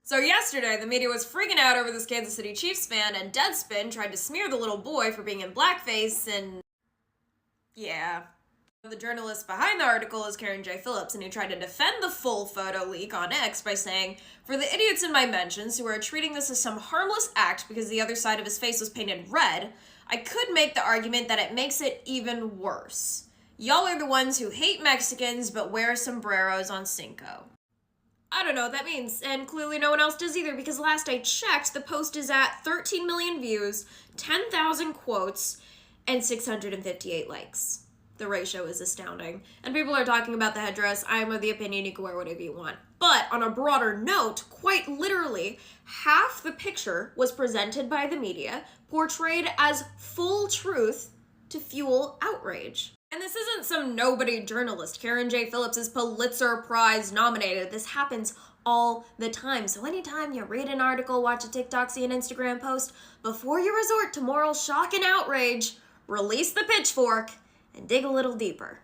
So yesterday, the media was freaking out over this Kansas City Chiefs fan, and Deadspin tried to smear the little boy for being in blackface, and yeah. The journalist behind the article is Karen J. Phillips, and he tried to defend the full photo leak on X by saying, "For the idiots in my mentions who are treating this as some harmless act because the other side of his face was painted red, I could make the argument that it makes it even worse. Y'all are the ones who hate Mexicans but wear sombreros on Cinco." I don't know what that means, and clearly no one else does either, because last I checked, the post is at 13 million views, 10,000 quotes, and 658 likes. The ratio is astounding. And people are talking about the headdress. I am of the opinion you can wear whatever you want. But on a broader note, quite literally, half the picture was presented by the media, portrayed as full truth to fuel outrage. And this isn't some nobody journalist. Karen J. Phillips is Pulitzer Prize nominated. This happens all the time. So anytime you read an article, watch a TikTok, see an Instagram post, before you resort to moral shock and outrage, release the pitchfork and dig a little deeper.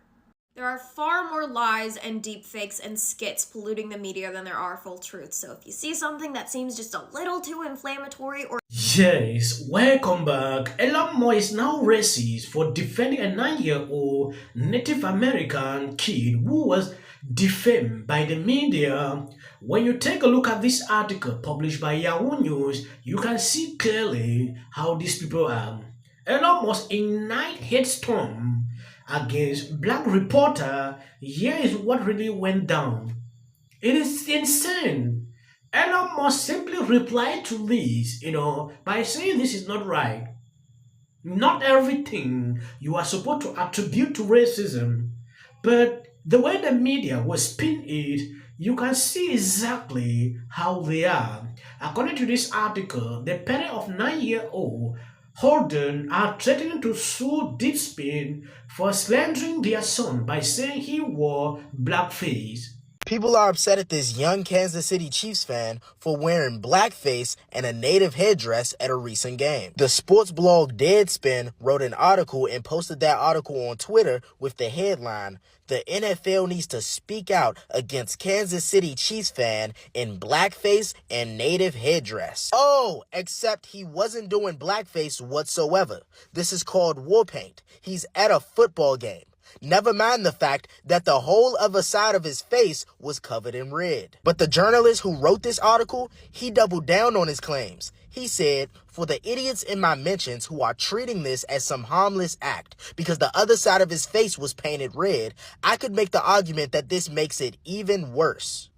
There are far more lies and deepfakes and skits polluting the media than there are full truths. So if you see something that seems just a little too inflammatory or... Yes, welcome back. Elon Musk is now racist for defending a 9-year-old Native American kid who was defamed by the media. When you take a look at this article published by Yahoo News, you can see clearly how these people are. Elon Musk ignite hate storm against black reporter. Here is what really went down. It is insane. Elon Musk simply replied to this, by saying this is not right. Not everything you are supposed to attribute to racism, but the way the media will spin it, you can see exactly how they are. According to this article, the parent of 9-year-old Holden are threatening to sue Deadspin for slandering their son by saying he wore blackface. People are upset at this young Kansas City Chiefs fan for wearing blackface and a native headdress at a recent game. The sports blog Deadspin wrote an article and posted that article on Twitter with the headline, "The NFL needs to speak out against Kansas City Chiefs fan in blackface and native headdress." Oh, except he wasn't doing blackface whatsoever. This is called war paint. He's at a football game. Never mind the fact that the whole other side of his face was covered in red. But the journalist who wrote this article, he doubled down on his claims. He said, "For the idiots in my mentions who are treating this as some harmless act because the other side of his face was painted red, I could make the argument that this makes it even worse."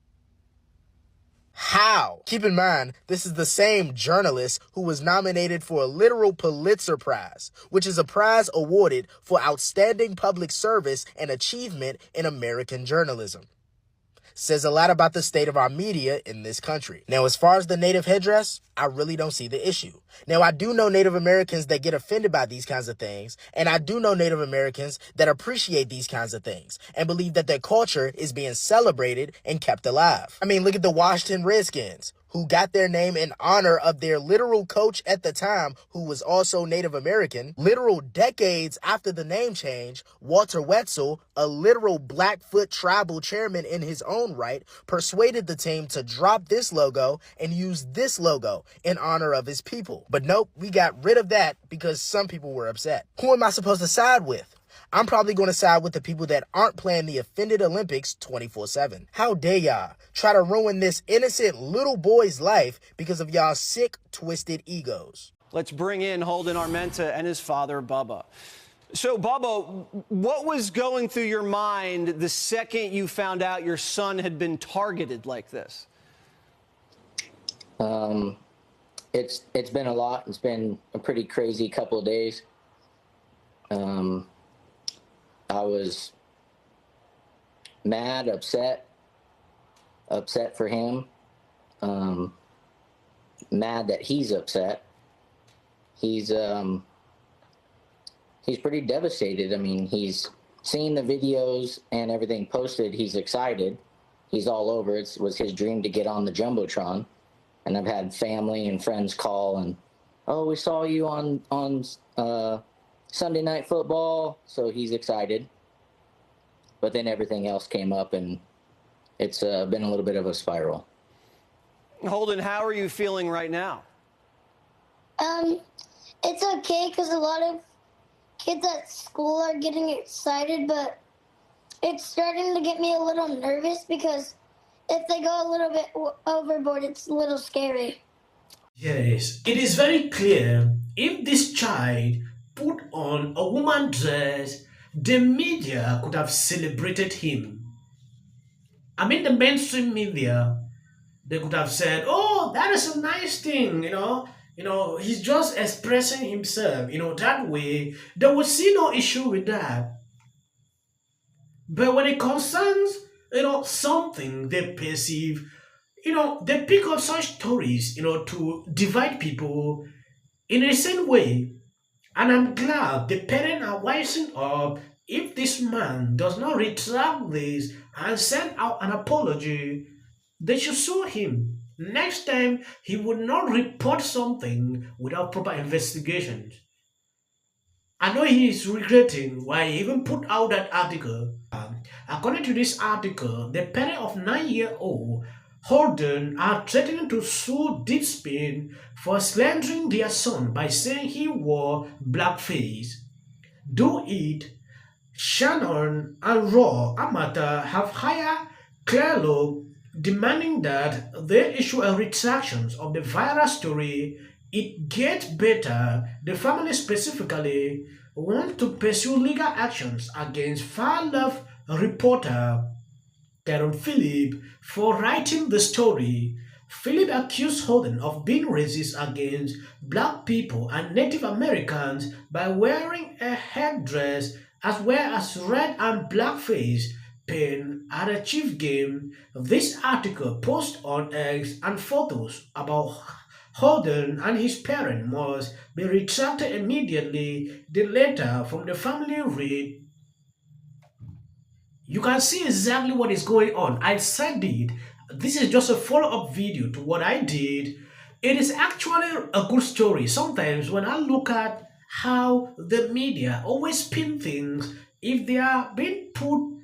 How? Keep in mind, this is the same journalist who was nominated for a literal Pulitzer Prize, which is a prize awarded for outstanding public service and achievement in American journalism. Says a lot about the state of our media in this country. Now, as far as the native headdress, I really don't see the issue. Now, I do know Native Americans that get offended by these kinds of things, and I do know Native Americans that appreciate these kinds of things and believe that their culture is being celebrated and kept alive. I mean, look at the Washington Redskins, who got their name in honor of their literal coach at the time, who was also Native American. Literal decades after the name change, Walter Wetzel, a literal Blackfoot tribal chairman in his own right, persuaded the team to drop this logo and use this logo in honor of his people. But nope, we got rid of that because some people were upset. Who am I supposed to side with? I'm probably going to side with the people that aren't playing the offended Olympics 24/7. How dare y'all try to ruin this innocent little boy's life because of y'all sick, twisted egos. Let's bring in Holden Armenta and his father, Bubba. So, Bubba, what was going through your mind the second you found out your son had been targeted like this? It's been a lot. It's been a pretty crazy couple of days. I was mad, upset for him, mad that he's upset. He's pretty devastated. I mean, he's seen the videos and everything posted. He's excited. He's all over. It was his dream to get on the Jumbotron. And I've had family and friends call and, "Oh, we saw you on Sunday Night Football," so he's excited. But then everything else came up, and it's been a little bit of a spiral. Holden, how are you feeling right now? It's okay because a lot of kids at school are getting excited, but it's starting to get me a little nervous because if they go a little bit overboard, it's a little scary. Yes, it is very clear if this child put on a woman's dress, the media could have celebrated him. I mean, the mainstream media, they could have said, "Oh, that is a nice thing, he's just expressing himself, that way." They would see no issue with that. But when it concerns, something they perceive, they pick up such stories, to divide people in the same way. And I'm glad the parents are wising up. If this man does not retract this and send out an apology, they should sue him. Next time, he would not report something without proper investigation. I know he is regretting why he even put out that article. According to this article, the parent of 9-year-old Holden are threatening to sue Deadspin for slandering their son by saying he wore blackface. Do It, Shannon, and Raw Amata have hired Clelo demanding that they issue a retraction of the viral story. It gets better. The family specifically want to pursue legal actions against far-left reporter Karen Phillip for writing the story. Phillip accused Holden of being racist against black people and Native Americans by wearing a headdress as well as red and blackface paint at a Chief game. This article posts on X and photos about Holden and his parent must be retracted immediately. The letter from the family read, you can see exactly what is going on. I said it. This is just a follow-up video to what I did. It is actually a good story. Sometimes when I look at how the media always spin things, if they are being put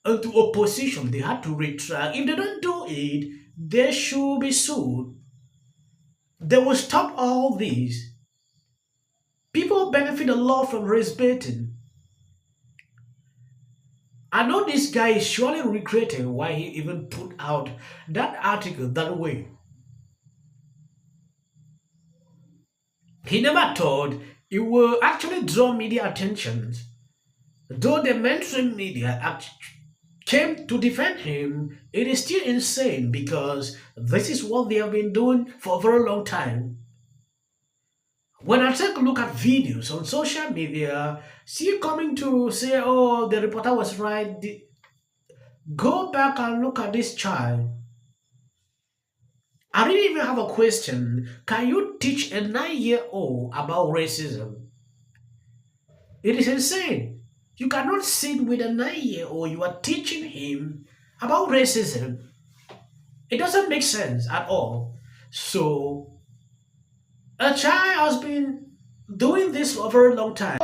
into a position, they have to retract. If they don't do it, they should be sued. They will stop all this. People benefit a lot from race baiting. I know this guy is surely regretting why he even put out that article that way. He never thought it would actually draw media attention. Though the mainstream media came to defend him, it is still insane because this is what they have been doing for a very long time. When I take a look at videos on social media, see coming to say, oh, the reporter was right, go back and look at this child. I didn't even have a question. Can you teach a 9-year-old about racism? It is insane. You cannot sit with a 9-year-old, you are teaching him about racism. It doesn't make sense at all. So, a child has been doing this for a very long time.